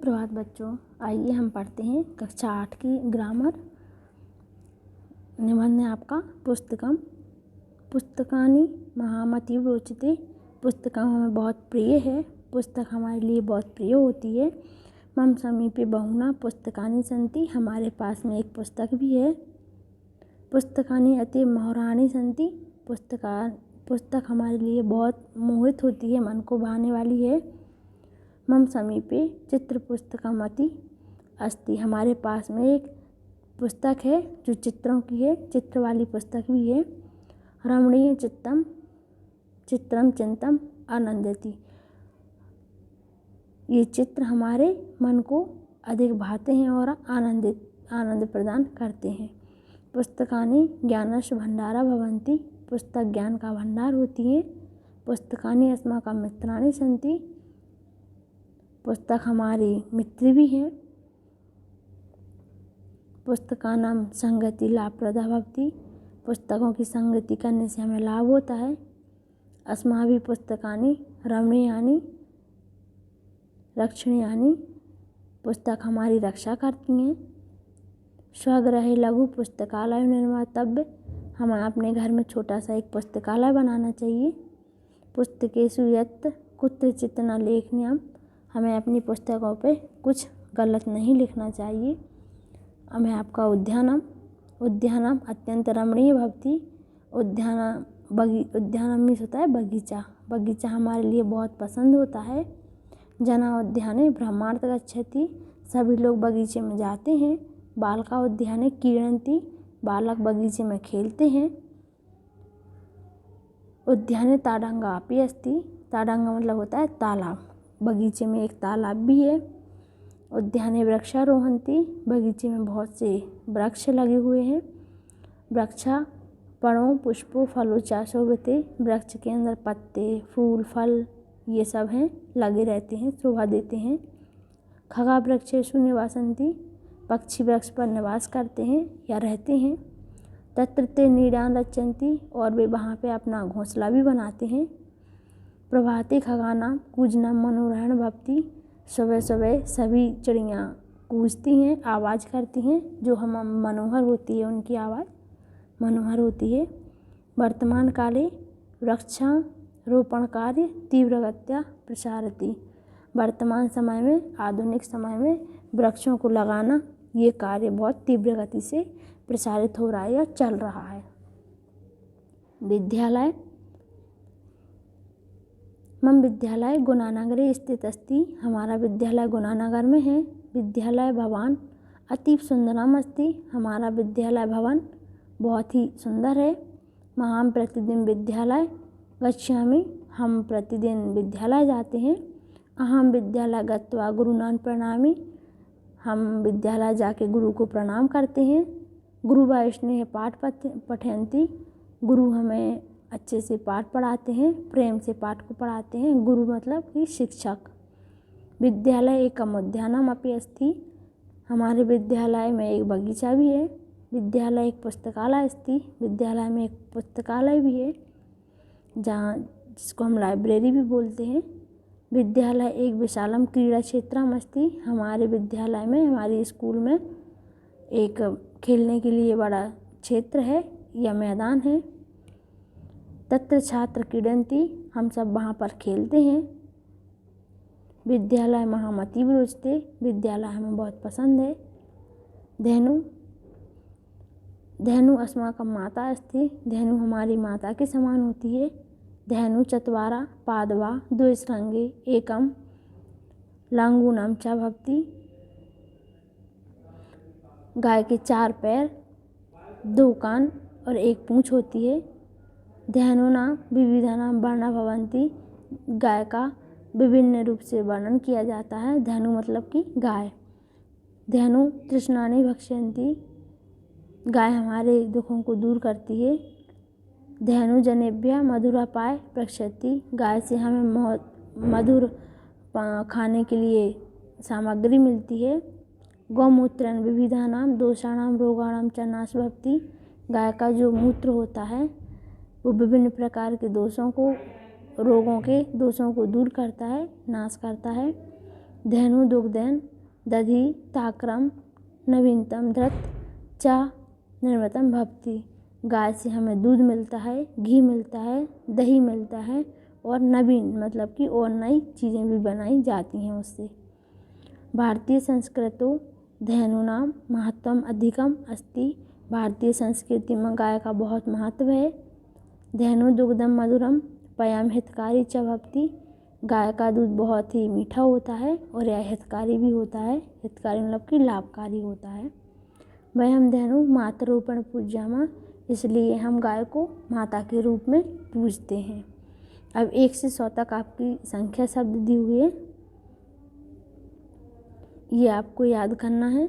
प्रभात बच्चों, आइए हम पढ़ते हैं कक्षा 8 की ग्रामर। निबंध है आपका पुस्तकम। पुस्तकानि महामतीव रोचते। पुस्तकम हमें बहुत प्रिय है, पुस्तक हमारे लिए बहुत प्रिय होती है। मम समीपे बहुना पुस्तकानि सन्ति, हमारे पास में एक पुस्तक भी है। पुस्तकानि अति महुराणि सन्ति, पुस्तक हमारे लिए बहुत मोहित होती है, मन को भाने वाली है। मम समीपे चित्र पुस्तकमति अस्ति, हमारे पास में एक पुस्तक है जो चित्रों की है, चित्र वाली पुस्तक भी है। रमणीय चित्तम चित्रम चिंतम आनंदति, ये चित्र हमारे मन को अधिक भाते हैं और आनंद प्रदान करते हैं। पुस्तकानि ज्ञानस्य भंडारा भवन्ति, पुस्तक ज्ञान का भंडार होती है। पुस्तकानि अस्माकं मित्राणि सन्ति, पुस्तक हमारी मित्र भी हैं। पुस्तकानां संगति लाभप्रदा भवति, पुस्तकों की संगति करने से हमें लाभ होता है। अस्माभिः पुस्तकानि रमणीयानि रक्षणीयानि, पुस्तक हमारी रक्षा करती हैं। स्वगृहे लघु पुस्तकालय निर्मातव्य, हमें अपने घर में छोटा सा एक पुस्तकालय बनाना चाहिए। पुस्तकेषु यत् कुत्रचित् न लेखनीयम्, हमें अपनी पुस्तकों पे कुछ गलत नहीं लिखना चाहिए। हमें आपका उद्यानम अत्यंत रमणीय भवति। उद्यानम मीन्स होता है बगीचा, बगीचा हमारे लिए बहुत पसंद होता है। जना उद्याने भ्रमणार्थ गच्छति, सभी लोग बगीचे में जाते हैं। बालका उद्याने क्रीडन्ति, बालक बगीचे में खेलते हैं। उद्याने ताड़ंगा अपि अस्ति, ताड़ंगा मतलब होता है तालाब, बगीचे में एक तालाब भी है। उद्याने वृक्षारोहन्ति, बगीचे में बहुत से वृक्ष लगे हुए हैं। वृक्षा पर्णों पुष्पों फलों च शोभते, वृक्ष के अंदर पत्ते फूल फल ये सब हैं, लगे रहते हैं, शोभा देते हैं। खगा वृक्षेषु निवासन्ति, पक्षी वृक्ष पर निवास करते हैं या रहते हैं। तत्र ते नीडान् रचन्ति, और वे वहाँ पे अपना घोंसला भी बनाते हैं। प्रभाते खगानां कूजनम मनोरहण भवति, सुबह सुबह सभी चिड़ियाँ कूजती हैं, आवाज़ करती हैं, जो हम मनोहर होती है, उनकी आवाज़ मनोहर होती है। वर्तमान काले वृक्षारोपण कार्य तीव्रगत्या प्रसारति, वर्तमान समय में आधुनिक समय में वृक्षों को लगाना ये कार्य बहुत तीव्र गति से प्रसारित हो रहा है या चल रहा है। विद्यालय मम विद्यालय गुणानगरे स्थित अस्ति, हमारा विद्यालय गुणानगर में है। विद्यालय भवन अतीव सुंदरम अस्ति, हमारा विद्यालय भवन बहुत ही सुंदर है। महाम प्रतिदिन विद्यालय गच्छामि, हम प्रतिदिन विद्यालय जाते हैं। अहम विद्यालय गत्वा गुरूणां प्रणमामि, हम विद्यालय जाके गुरु को प्रणाम करते हैं। गुरु वैष्णव पाठ पठयन्ति, गुरु हमें अच्छे से पाठ पढ़ाते हैं, प्रेम से पाठ को पढ़ाते हैं। गुरु मतलब कि शिक्षक। विद्यालय एकम उद्यानम अपि अस्ति, हमारे विद्यालय में एक बगीचा भी है। विद्यालय एक पुस्तकालय अस्ति, विद्यालय में एक पुस्तकालय भी है, जिसको हम लाइब्रेरी भी बोलते हैं। विद्यालय एक विशालम क्रीड़ा क्षेत्रम अस्ति, हमारे विद्यालय में हमारी स्कूल में एक खेलने के लिए बड़ा क्षेत्र है या मैदान है। तत्र छात्र क्रीडन्ति, हम सब वहाँ पर खेलते हैं। विद्यालय महामतीव रोचते, विद्यालय हमें बहुत पसंद है। धेनु अस्माकं माता अस्ति, धेनु हमारी माता के समान होती है। धेनु चत्वारा पादवा द्वे श्रृंगे एकम लांगूनम च भवति, गाय के 4 पैर 2 कान और 1 पूँछ होती है। धेनूनां विविधानां वर्णा भवन्ति, गाय का विभिन्न रूप से वर्णन किया जाता है। धेनु मतलब कि गाय। धेनु तृष्णानि भक्ष्यन्ति, गाय हमारे दुखों को दूर करती है। धेनु जनेभ्यः मधुरापाय प्रक्षति, गाय से हमें मधुर खाने के लिए सामग्री मिलती है। गौमूत्रं विविधानां दोषाणां रोगाणां च नाश भवति, गाय का जो मूत्र होता है वो विभिन्न प्रकार के दोषों को रोगों के दोषों को दूर करता है, नाश करता है। धेनु दुग्धेन दधि ताक्रम नवीनतम धृत च निर्मतम भवति। गाय से हमें दूध मिलता है, घी मिलता है, दही मिलता है और नवीन मतलब कि और नई चीज़ें भी बनाई जाती हैं उससे। भारतीय संस्कृतौ धेनूनां महत्वम अधिकम अस्ति। भारतीय संस्कृति में गाय का बहुत महत्व है। धेनु दुग्धम मधुरम पयम हितकारी च भवति। गाय का दूध बहुत ही मीठा होता है और यह हितकारी भी होता है। हितकारी मतलब कि लाभकारी होता है। वयम धेनु मातरूपेण पूज्यामः, इसलिए हम गाय को माता के रूप में पूजते हैं। अब 1 से 100 तक आपकी संख्या शब्द दी हुई है, ये आपको याद करना है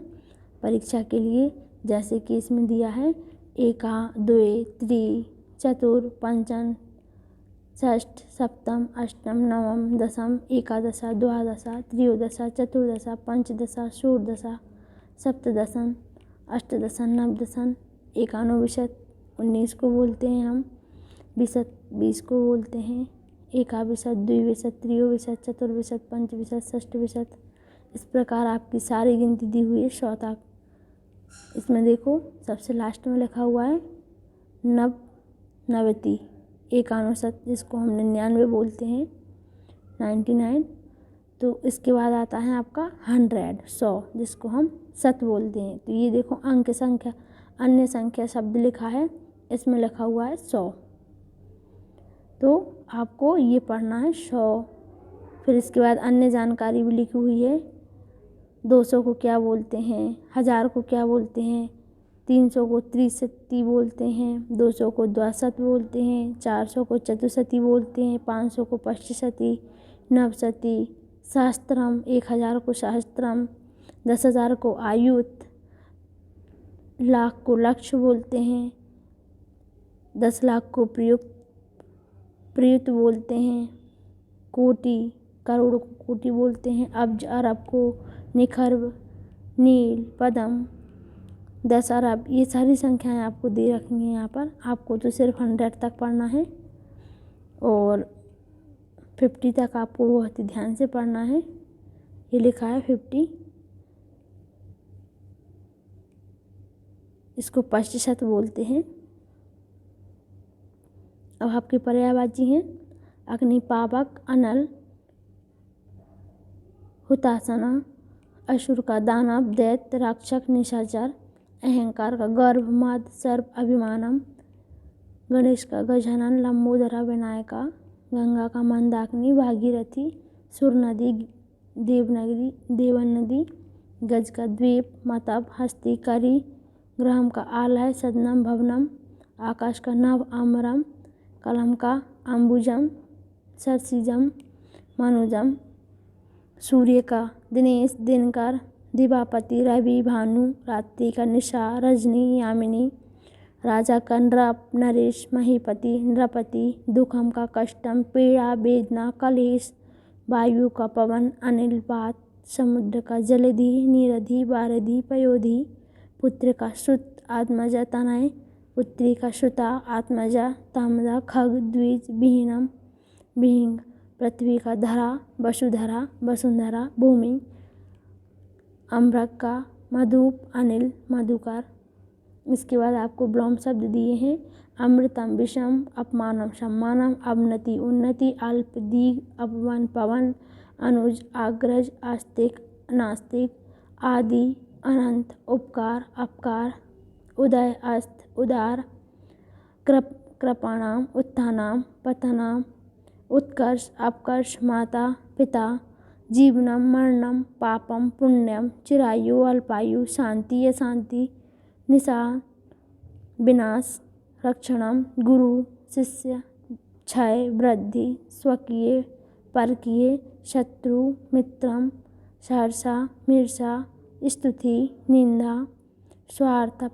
परीक्षा के लिए। जैसे कि इसमें दिया है एका द्वे त्रि चतुर पंचम षष्ठ सप्तम अष्टम नवम दशम एकादश द्वादश त्रयोदश चतुर्दश पंचदश षोडश सप्तदशम अष्टदशम नवदशम एकानोविंशत 19 को बोलते हैं हम, विशत 20 को बोलते हैं, एकाविंशत द्विविंशत त्रयोविंशत चतुर्विंशत पंचविंशत षष्ठविंशत। इस प्रकार आपकी सारी गिनती दी हुई है 100 तक। इसमें देखो सबसे लास्ट में लिखा हुआ है नवति एकानोशत, जिसको हम 99 बोलते हैं 99। तो इसके बाद आता है आपका 100 जिसको हम शत बोलते हैं। तो ये देखो अंक संख्या अन्य संख्या शब्द लिखा है, इसमें लिखा हुआ है 100। तो आपको ये पढ़ना है 100। फिर इसके बाद अन्य जानकारी भी लिखी हुई है। 200 को क्या बोलते हैं, 1000 को क्या बोलते हैं, 300 को त्रिशती बोलते हैं, 200 को द्विशत बोलते हैं, 400 को चतुशती बोलते हैं, 500 को पंचशती, नवशती, सहस्त्रम, 1000 को सहस्त्रम, 10,000 को आयुत, लाख को लक्ष बोलते हैं, 10 लाख को प्रयुक्त बोलते हैं, कोटि करोड़ को कोटि बोलते हैं, अब्ज अरब को निखर्ब, नील पदम, 10 अरब। ये सारी संख्याएं आपको दे रखी हैं यहाँ पर। आपको तो सिर्फ 100 तक पढ़ना है और 50 तक आपको बहुत ही ध्यान से पढ़ना है। ये लिखा है 50, इसको प्रतिशत बोलते हैं। अब आपके पर्यायवाची हैं अग्नि पावक अनल हुतासना, असुर का दानव दैत्य राक्षक निशाचर, अहंकार का गर्भ मद सर्प अभिमानम, गणेश का गजानन लंबोदरा विनायका, गंगा का मंदाकिनी भागीरथी, सुर नदी देवन नदी, गज का द्वीप मतब हस्ती करी, ग्रहम का आलय सदनम भवनम, आकाश का नभ अमरम, कलम का अंबुजम सरसिजम मनुजम, सूर्य का दिनेश दिनकर, दिवापति रवि भानु, रात्रि का निशा रजनी यामिनी, राजा का नृप नरेश महीपति नृपति, दुखम का कष्टम पीड़ा वेदना कलेश, वायु का पवन अनिल वात, समुद्र का जलधि नीरधि वारधि पयोधि, पुत्र का सुत आत्मजा तनय, पुत्री का श्रुता आत्मजा तामजा खग द्विज विहीनम विहिंग, पृथ्वी का धरा वसुधरा वसुंधरा भूमि, अम्बरक का मधुप अनिल मधुकर। इसके बाद आपको ब्लॉम शब्द दिए हैं अमृतम विषम अपमानम सम्मानम, अवनति उन्नति, अल्प दीघ अपवन पवन, अनुज अग्रज आस्तिक नास्तिक, आदि अनंत, उपकार अपकार, उदय अस्त उदार, कृपाणाम उत्थानाम पतनाम, उत्कर्ष अपकर्ष, माता पिता, जीवनम मरणम, पापम पुण्यम, चिरायु अल्पायु, शांति अशांति, निशान विनाश, रक्षणम, गुरु शिष्य, क्षय वृद्धि, स्वकीय परकीय, शत्रु मित्रम, सहर्षा मिर्षा, स्तुति निंदा, स्वार्थ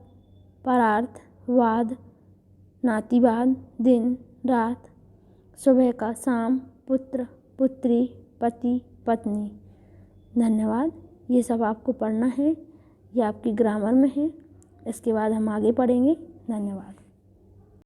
परार्थ, वाद नातिवाद, दिन रात, सुबह का शाम, पुत्र पुत्री, पति पत्नी। धन्यवाद। ये सब आपको पढ़ना है, ये आपकी ग्रामर में है। इसके बाद हम आगे पढ़ेंगे। धन्यवाद।